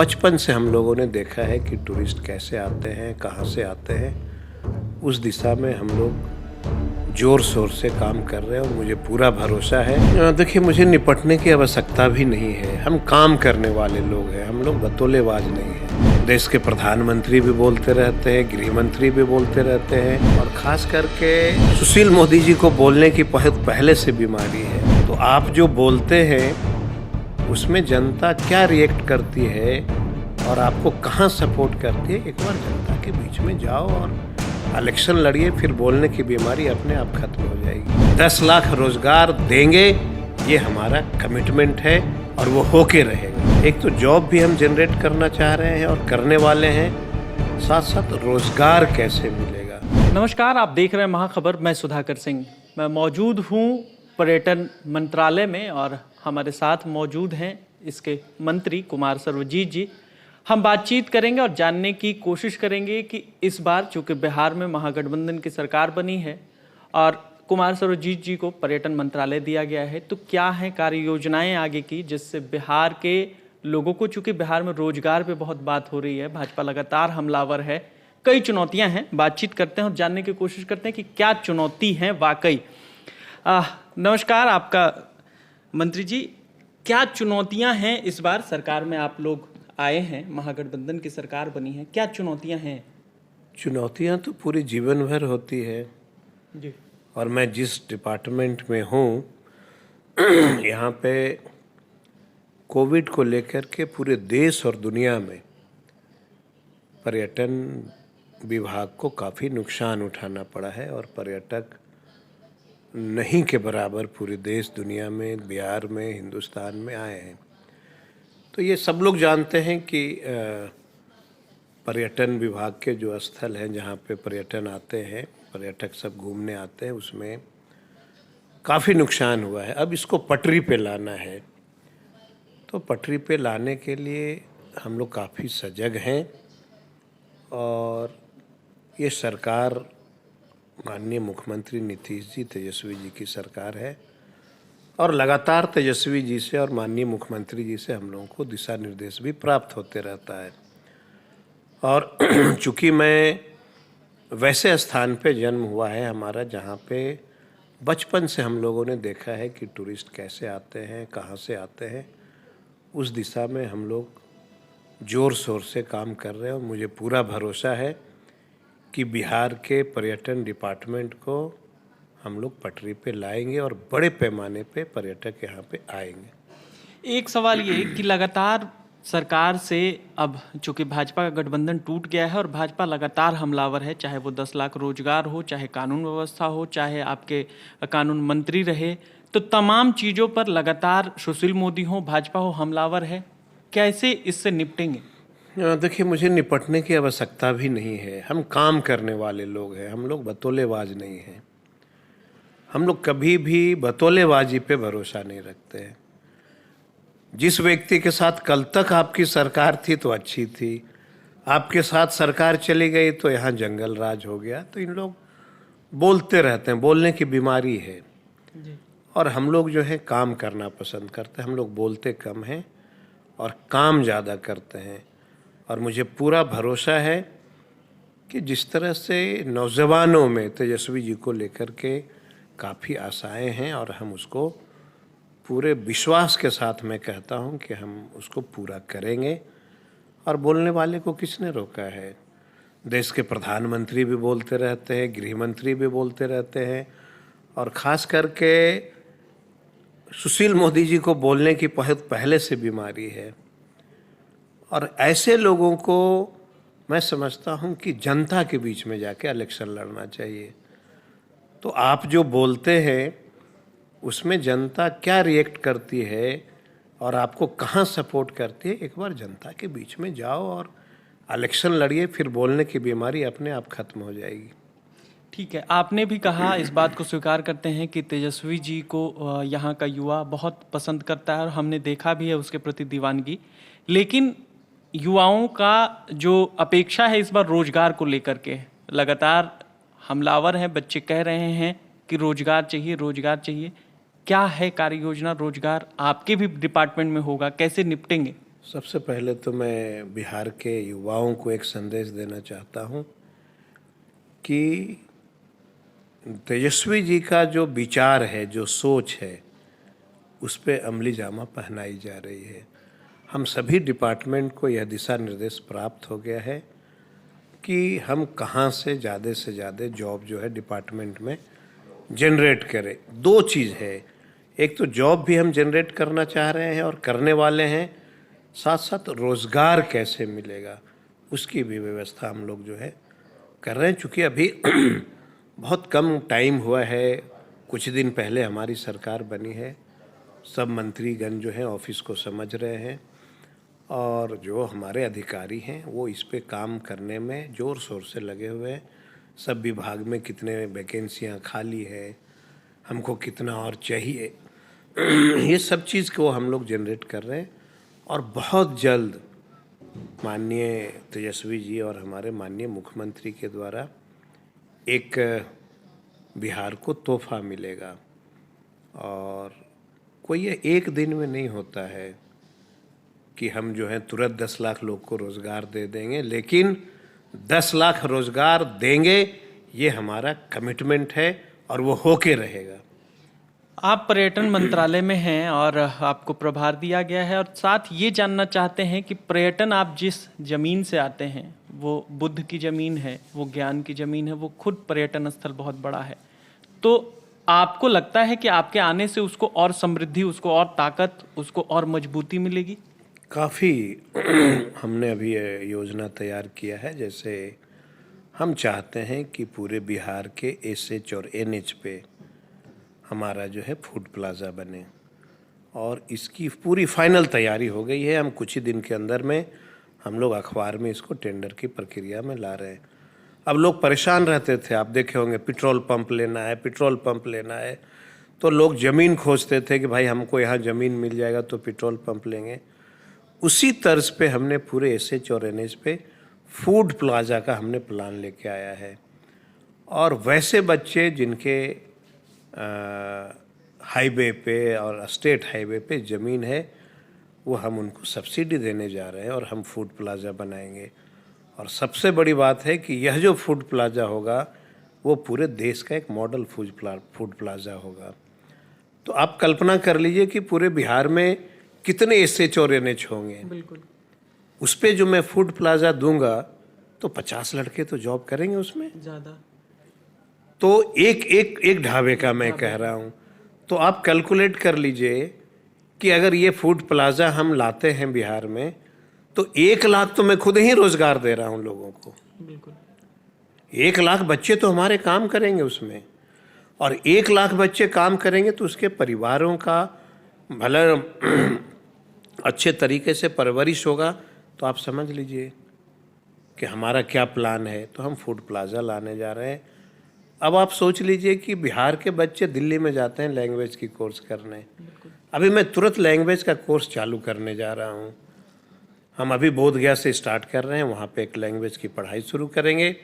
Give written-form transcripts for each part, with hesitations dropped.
बचपन से हम लोगों ने देखा है कि टूरिस्ट कैसे आते हैं, कहाँ से आते हैं। उस दिशा में हम लोग ज़ोर शोर से काम कर रहे हैं और मुझे पूरा भरोसा है। देखिए, मुझे निपटने की आवश्यकता भी नहीं है। हम काम करने वाले लोग हैं, हम लोग बतौलेबाज नहीं हैं। देश के प्रधानमंत्री भी बोलते रहते हैं, गृह मंत्री भी बोलते रहते हैं और ख़ास करके सुशील मोदी जी को बोलने की बहुत पहले से बीमारी है। तो आप जो बोलते हैं उसमें जनता क्या रिएक्ट करती है और आपको कहाँ सपोर्ट करती है, एक बार जनता के बीच में जाओ और इलेक्शन लड़िए, फिर बोलने की बीमारी अपने आप खत्म हो जाएगी। 10 लाख रोजगार देंगे, ये हमारा कमिटमेंट है और वो होके रहेगा। एक तो जॉब भी हम जनरेट करना चाह रहे हैं और करने वाले हैं, साथ साथ रोजगार कैसे मिलेगा। नमस्कार, आप देख रहे हैं महाखबर। मैं सुधाकर सिंह। मैं मौजूद हूँ पर्यटन मंत्रालय में और हमारे साथ मौजूद हैं इसके मंत्री कुमार सर्वजीत जी। हम बातचीत करेंगे और जानने की कोशिश करेंगे कि इस बार चूँकि बिहार में महागठबंधन की सरकार बनी है और कुमार सर्वजीत जी को पर्यटन मंत्रालय दिया गया है, तो क्या है कार्य योजनाएं आगे की जिससे बिहार के लोगों को, चूँकि बिहार में रोजगार पे बहुत बात हो रही है, भाजपा लगातार हमलावर है, कई चुनौतियां हैं। बातचीत करते हैं और जानने की कोशिश करते हैं कि क्या चुनौती है वाकई। नमस्कार आपका मंत्री जी, क्या चुनौतियां हैं इस बार सरकार में? आप लोग आए हैं, महागठबंधन की सरकार बनी है, क्या चुनौतियां हैं? चुनौतियां तो पूरे जीवन भर होती है जी। और मैं जिस डिपार्टमेंट में हूँ यहाँ पे कोविड को लेकर के पूरे देश और दुनिया में पर्यटन विभाग को काफ़ी नुकसान उठाना पड़ा है और पर्यटक नहीं के बराबर पूरे देश दुनिया में, बिहार में, हिंदुस्तान में आए हैं। तो ये सब लोग जानते हैं कि पर्यटन विभाग के जो स्थल हैं जहाँ पे पर्यटन आते हैं, पर्यटक सब घूमने आते हैं, उसमें काफ़ी नुकसान हुआ है। अब इसको पटरी पे लाना है, तो पटरी पे लाने के लिए हम लोग काफ़ी सजग हैं और ये सरकार माननीय मुख्यमंत्री नीतीश जी, तेजस्वी जी की सरकार है और लगातार तेजस्वी जी से और माननीय मुख्यमंत्री जी से हम लोगों को दिशा निर्देश भी प्राप्त होते रहता है। और चूँकि मैं वैसे स्थान पे जन्म हुआ है हमारा जहाँ पे बचपन से हम लोगों ने देखा है कि टूरिस्ट कैसे आते हैं, कहाँ से आते हैं, उस दिशा में हम लोग ज़ोर शोर से काम कर रहे हैं और मुझे पूरा भरोसा है कि बिहार के पर्यटन डिपार्टमेंट को हम लोग पटरी पे लाएंगे और बड़े पैमाने पे पर्यटक यहाँ पे आएंगे। एक सवाल ये कि लगातार सरकार से, अब चूंकि भाजपा का गठबंधन टूट गया है और भाजपा लगातार हमलावर है, चाहे वो 10 लाख रोजगार हो, चाहे कानून व्यवस्था हो, चाहे आपके कानून मंत्री रहे, तो तमाम चीज़ों पर लगातार सुशील मोदी हो, भाजपा हो, हमलावर है। कैसे इससे निपटेंगे? देखिए, मुझे निपटने की आवश्यकता भी नहीं है। हम काम करने वाले लोग हैं, हम लोग बतौलेबाज नहीं हैं। हम लोग कभी भी बतौलेबाजी पे भरोसा नहीं रखते हैं। जिस व्यक्ति के साथ कल तक आपकी सरकार थी तो अच्छी थी, आपके साथ सरकार चली गई तो यहाँ जंगल राज हो गया। तो इन लोग बोलते रहते हैं, बोलने की बीमारी है जी। और हम लोग जो है काम करना पसंद करते हैं। हम लोग बोलते कम हैं और काम ज़्यादा करते हैं और मुझे पूरा भरोसा है कि जिस तरह से नौजवानों में तेजस्वी जी को लेकर के काफ़ी आशाएं हैं और हम उसको पूरे विश्वास के साथ मैं कहता हूं कि हम उसको पूरा करेंगे। और बोलने वाले को किसने रोका है? देश के प्रधानमंत्री भी बोलते रहते हैं, गृह मंत्री भी बोलते रहते हैं और ख़ास करके सुशील मोदी जी को बोलने की बहुत पहले से बीमारी है। और ऐसे लोगों को मैं समझता हूं कि जनता के बीच में जाके इलेक्शन लड़ना चाहिए। तो आप जो बोलते हैं उसमें जनता क्या रिएक्ट करती है और आपको कहाँ सपोर्ट करती है, एक बार जनता के बीच में जाओ और इलेक्शन लड़िए, फिर बोलने की बीमारी अपने आप खत्म हो जाएगी। ठीक है, आपने भी कहा, इस बात को स्वीकार करते हैं कि तेजस्वी जी को यहाँ का युवा बहुत पसंद करता है और हमने देखा भी है उसके प्रति दीवानगी। लेकिन युवाओं का जो अपेक्षा है इस बार रोजगार को लेकर के, लगातार हमलावर हैं, बच्चे कह रहे हैं कि रोजगार चाहिए, रोजगार चाहिए। क्या है कार्य योजना? रोजगार आपके भी डिपार्टमेंट में होगा, कैसे निपटेंगे? सबसे पहले तो मैं बिहार के युवाओं को एक संदेश देना चाहता हूँ कि तेजस्वी जी का जो विचार है, जो सोच है, उस पे अमली जामा पहनाई जा रही है। हम सभी डिपार्टमेंट को यह दिशा निर्देश प्राप्त हो गया है कि हम कहाँ से ज़्यादा जॉब जो है डिपार्टमेंट में जनरेट करें। दो चीज़ है, एक तो जॉब भी हम जनरेट करना चाह रहे हैं और करने वाले हैं, साथ साथ रोज़गार कैसे मिलेगा उसकी भी व्यवस्था हम लोग जो है कर रहे हैं। चूँकि अभी बहुत कम टाइम हुआ है, कुछ दिन पहले हमारी सरकार बनी है, सब मंत्रीगण जो हैं ऑफिस को समझ रहे हैं और जो हमारे अधिकारी हैं वो इस पे काम करने में ज़ोर शोर से लगे हुए हैं। सब विभाग में कितने वैकेंसियां खाली है, हमको कितना और चाहिए, ये सब चीज़ को हम लोग जनरेट कर रहे हैं और बहुत जल्द माननीय तेजस्वी जी और हमारे माननीय मुख्यमंत्री के द्वारा एक बिहार को तोहफा मिलेगा। और कोई ये एक दिन में नहीं होता है कि हम जो है तुरंत 10 लाख लोग को रोज़गार दे देंगे, लेकिन 10 लाख रोज़गार देंगे, ये हमारा कमिटमेंट है और वो होके रहेगा। आप पर्यटन मंत्रालय में हैं और आपको प्रभार दिया गया है, और साथ ये जानना चाहते हैं कि पर्यटन, आप जिस ज़मीन से आते हैं वो बुद्ध की ज़मीन है, वो ज्ञान की ज़मीन है, वो खुद पर्यटन स्थल बहुत बड़ा है, तो आपको लगता है कि आपके आने से उसको और समृद्धि, उसको और ताकत, उसको और मजबूती मिलेगी? काफ़ी हमने अभी ये योजना तैयार किया है। जैसे हम चाहते हैं कि पूरे बिहार के एसएच और एनएच पे हमारा जो है फूड प्लाज़ा बने और इसकी पूरी फाइनल तैयारी हो गई है। हम कुछ ही दिन के अंदर में हम लोग अखबार में इसको टेंडर की प्रक्रिया में ला रहे हैं। अब लोग परेशान रहते थे, आप देखे होंगे, पेट्रोल पंप लेना है, पेट्रोल पंप लेना है, तो लोग ज़मीन खोजते थे कि भाई हमको यहाँ ज़मीन मिल जाएगा तो पेट्रोल पंप लेंगे। उसी तर्ज पे हमने पूरे एसएच और एनएच पे फूड प्लाज़ा का हमने प्लान लेके आया है। और वैसे बच्चे जिनके हाईवे पे और स्टेट हाईवे पे ज़मीन है, वो हम उनको सब्सिडी देने जा रहे हैं और हम फूड प्लाज़ा बनाएंगे। और सबसे बड़ी बात है कि यह जो फूड प्लाज़ा होगा वो पूरे देश का एक मॉडल फूड प्लाज़ा होगा। तो आप कल्पना कर लीजिए कि पूरे बिहार में कितने एसएच और एनएच होंगे। बिल्कुल। उस पे जो मैं फूड प्लाज़ा दूंगा तो 50 लड़के तो जॉब करेंगे उसमें। ज़्यादा। तो एक ढाबे का मैं कह रहा हूँ, तो आप कैलकुलेट कर लीजिए कि अगर ये फूड प्लाज़ा हम लाते हैं बिहार में तो 1 लाख तो मैं खुद ही रोज़गार दे रहा हूँ लोगों को। बिल्कुल। 1 लाख बच्चे तो हमारे काम करेंगे उसमें, और 1 लाख बच्चे काम करेंगे तो उसके परिवारों का भला अच्छे तरीके से परवरिश होगा। तो आप समझ लीजिए कि हमारा क्या प्लान है। तो हम फूड प्लाज़ा लाने जा रहे हैं। अब आप सोच लीजिए कि बिहार के बच्चे दिल्ली में जाते हैं लैंग्वेज की कोर्स करने, अभी मैं तुरंत लैंग्वेज का कोर्स चालू करने जा रहा हूँ। हम अभी बोधगया से स्टार्ट कर रहे हैं, वहाँ पे एक लैंग्वेज की पढ़ाई शुरू करेंगे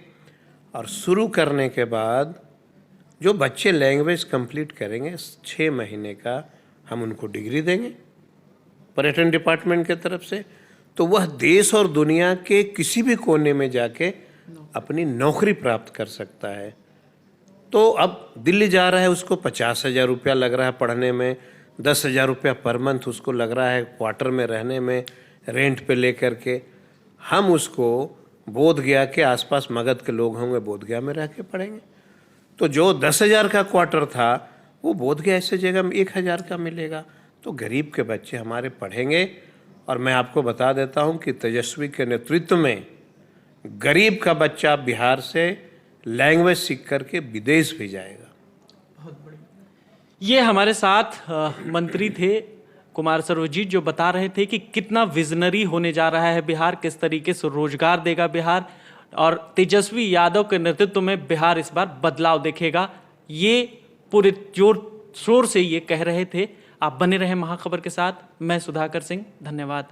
और शुरू करने के बाद जो बच्चे लैंग्वेज कंप्लीट करेंगे 6 महीने का हम उनको डिग्री देंगे पर्यटन डिपार्टमेंट की तरफ से। तो वह देश और दुनिया के किसी भी कोने में जाके अपनी नौकरी प्राप्त कर सकता है। तो अब दिल्ली जा रहा है, उसको 50,000 रुपया लग रहा है पढ़ने में, 10,000 रुपया पर मंथ उसको लग रहा है क्वार्टर में रहने में, रेंट पे लेकर के। हम उसको बोधगया के आसपास मगध के लोग होंगे, बोधगया में रह के पढ़ेंगे। तो जो 10,000 का क्वार्टर था वो बोधगया ऐसे जगह में 1,000 का मिलेगा। तो गरीब के बच्चे हमारे पढ़ेंगे। और मैं आपको बता देता हूं कि तेजस्वी के नेतृत्व में गरीब का बच्चा बिहार से लैंग्वेज सीख करके विदेश भी जाएगा। बहुत बढ़िया। ये हमारे साथ मंत्री थे कुमार सर्वजीत, जो बता रहे थे कि कितना विजनरी होने जा रहा है बिहार, किस तरीके से रोजगार देगा बिहार, और तेजस्वी यादव के नेतृत्व में बिहार इस बार बदलाव देखेगा। ये पूरे जोर शोर से ये कह रहे थे। आप बने रहे महाखबर के साथ। मैं सुधाकर सिंह, धन्यवाद।